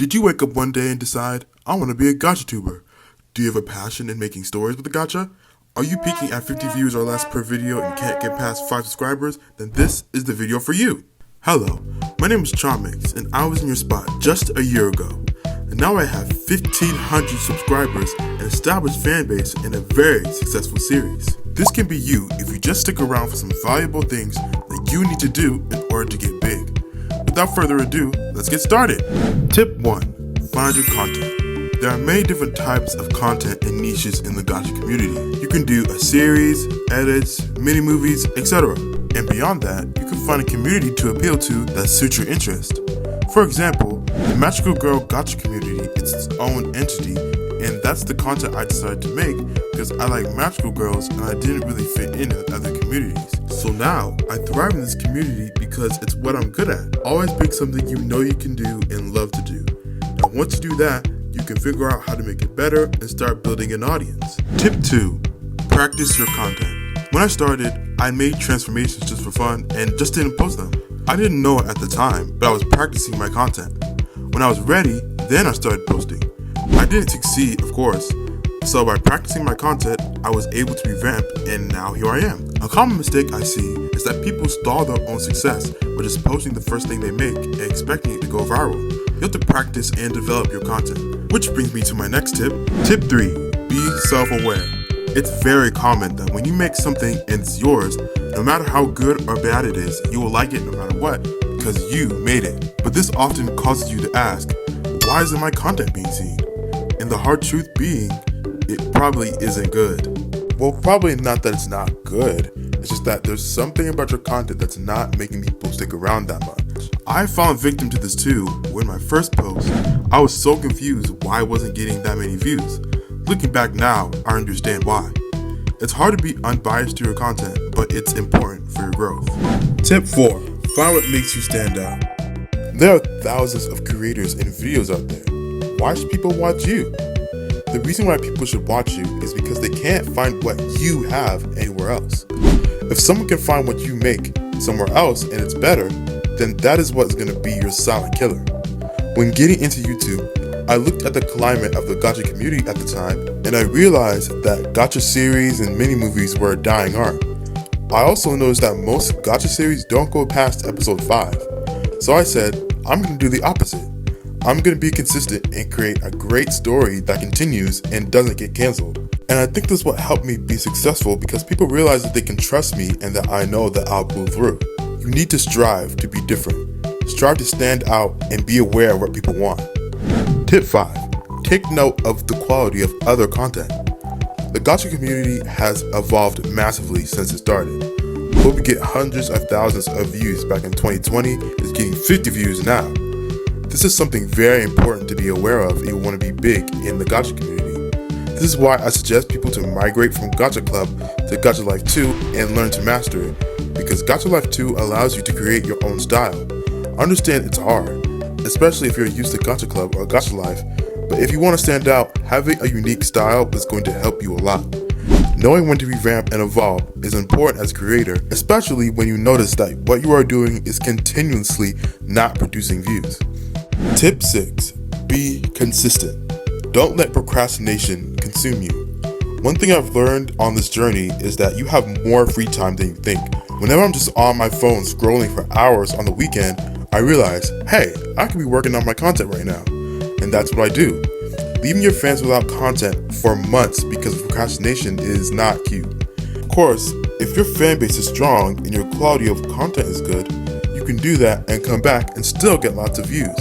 Did you wake up one day and decide, I want to be a Gachatuber? Do you have a passion in making stories with the gacha? Are you peaking at 50 views or less per video and can't get past 5 subscribers? Then this is the video for you. Hello, my name is Charmix and I was in your spot just a year ago. And now I have 1,500 subscribers and established fan base in a very successful series. This can be you if you just stick around for some valuable things that you need to do in order to get big. Without further ado, let's get started. Tip 1. Find your content. There are many different types of content and niches in the gacha community. You can do a series, edits, mini-movies, etc. And beyond that, you can find a community to appeal to that suits your interest. For example, the Magical Girl Gacha community is its own entity, and that's the content I decided to make because I like magical girls and I didn't really fit in with other communities. So now, I thrive in this community because it's what I'm good at. Always pick something you know you can do and love to do. And once you do that, you can figure out how to make it better and start building an audience. Tip 2. Practice your content. When I started, I made transformations just for fun and just didn't post them. I didn't know it at the time, but I was practicing my content. When I was ready, then I started posting. I didn't succeed, of course. So by practicing my content, I was able to revamp, and now here I am. A common mistake I see is that people stall their own success by just posting the first thing they make and expecting it to go viral. You have to practice and develop your content. Which brings me to my next tip. Tip 3. Be self-aware. It's very common that when you make something and it's yours, no matter how good or bad it is, you will like it no matter what because you made it. But this often causes you to ask, why isn't my content being seen? And the hard truth being, it probably isn't good. Well, probably not that it's not good, it's just that there's something about your content that's not making people stick around that much. I fell victim to this too. When my first post, I was so confused why I wasn't getting that many views. Looking back now, I understand why. It's hard to be unbiased to your content, but it's important for your growth. Tip 4. Find what makes you stand out. There are thousands of creators and videos out there. Why should people watch you? The reason why people should watch you is because they can't find what you have anywhere else. If someone can find what you make somewhere else and it's better, then that is what's going to be your silent killer. When getting into YouTube, I looked at the climate of the gacha community at the time, and I realized that gacha series and mini-movies were a dying art. I also noticed that most gacha series don't go past episode 5. So I said, I'm going to do the opposite. I'm going to be consistent and create a great story that continues and doesn't get canceled. And I think this is what helped me be successful because people realize that they can trust me and that I know that I'll pull through. You need to strive to be different. Strive to stand out and be aware of what people want. Tip 5. Take note of the quality of other content. The gacha community has evolved massively since it started. What we get hundreds of thousands of views back in 2020 is getting 50 views now. This is something very important to be aware of if you want to be big in the gacha community. This is why I suggest people to migrate from Gacha Club to Gacha Life 2 and learn to master it, because Gacha Life 2 allows you to create your own style. I understand it's hard, especially if you're used to Gacha Club or Gacha Life, but if you want to stand out, having a unique style is going to help you a lot. Knowing when to revamp and evolve is important as a creator, especially when you notice that what you are doing is continuously not producing views. Tip 6. Be consistent. Don't let procrastination consume you. One thing I've learned on this journey is that you have more free time than you think. Whenever I'm just on my phone scrolling for hours on the weekend, I realize, hey, I could be working on my content right now. And that's what I do. Leaving your fans without content for months because of procrastination is not cute. Of course, if your fan base is strong and your quality of content is good, you can do that and come back and still get lots of views.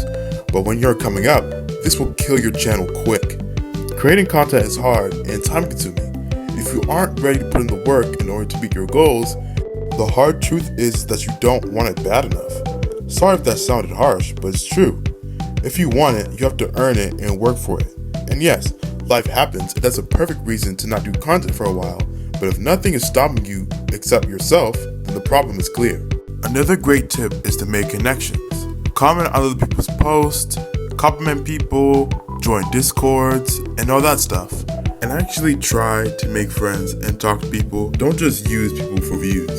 But when you're coming up, this will kill your channel quick. Creating content is hard and time consuming. If you aren't ready to put in the work in order to meet your goals, the hard truth is that you don't want it bad enough. Sorry if that sounded harsh, but it's true. If you want it, you have to earn it and work for it. And yes, life happens, and that's a perfect reason to not do content for a while. But if nothing is stopping you except yourself, then the problem is clear. Another great tip is to make connections. Comment on other people's posts, compliment people, join discords, and all that stuff. And actually try to make friends and talk to people. Don't just use people for views.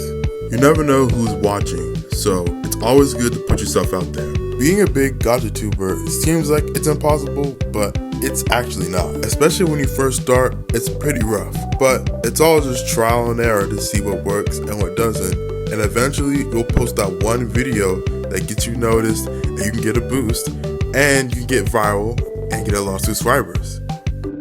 You never know who's watching, so it's always good to put yourself out there. Being a big Gachatuber seems like it's impossible, but it's actually not. Especially when you first start, it's pretty rough. But it's all just trial and error to see what works and what doesn't. And eventually, you'll post that one video that gets you noticed, and you can get a boost, and you can get viral and get a lot of subscribers.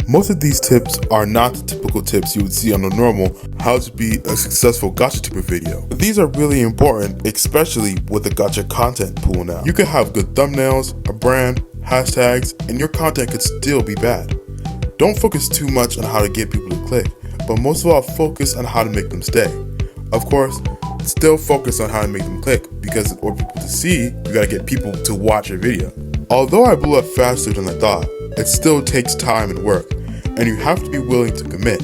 Most of these tips are not the typical tips you would see on a normal how to be a successful Gachatuber video. But these are really important, especially with the gacha content pool now. You can have good thumbnails, a brand, hashtags, and your content could still be bad. Don't focus too much on how to get people to click, but most of all focus on how to make them stay. Of course, still focus on how to make them click, because in order for people to see, you gotta get people to watch your video. Although I blew up faster than I thought, it still takes time and work, and you have to be willing to commit.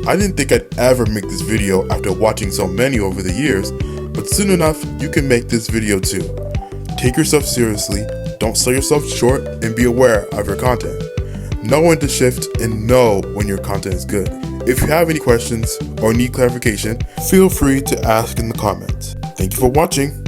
I didn't think I'd ever make this video after watching so many over the years, but soon enough, you can make this video too. Take yourself seriously, don't sell yourself short, and be aware of your content. Know when to shift and know when your content is good. If you have any questions or need clarification, feel free to ask in the comments. Thank you for watching.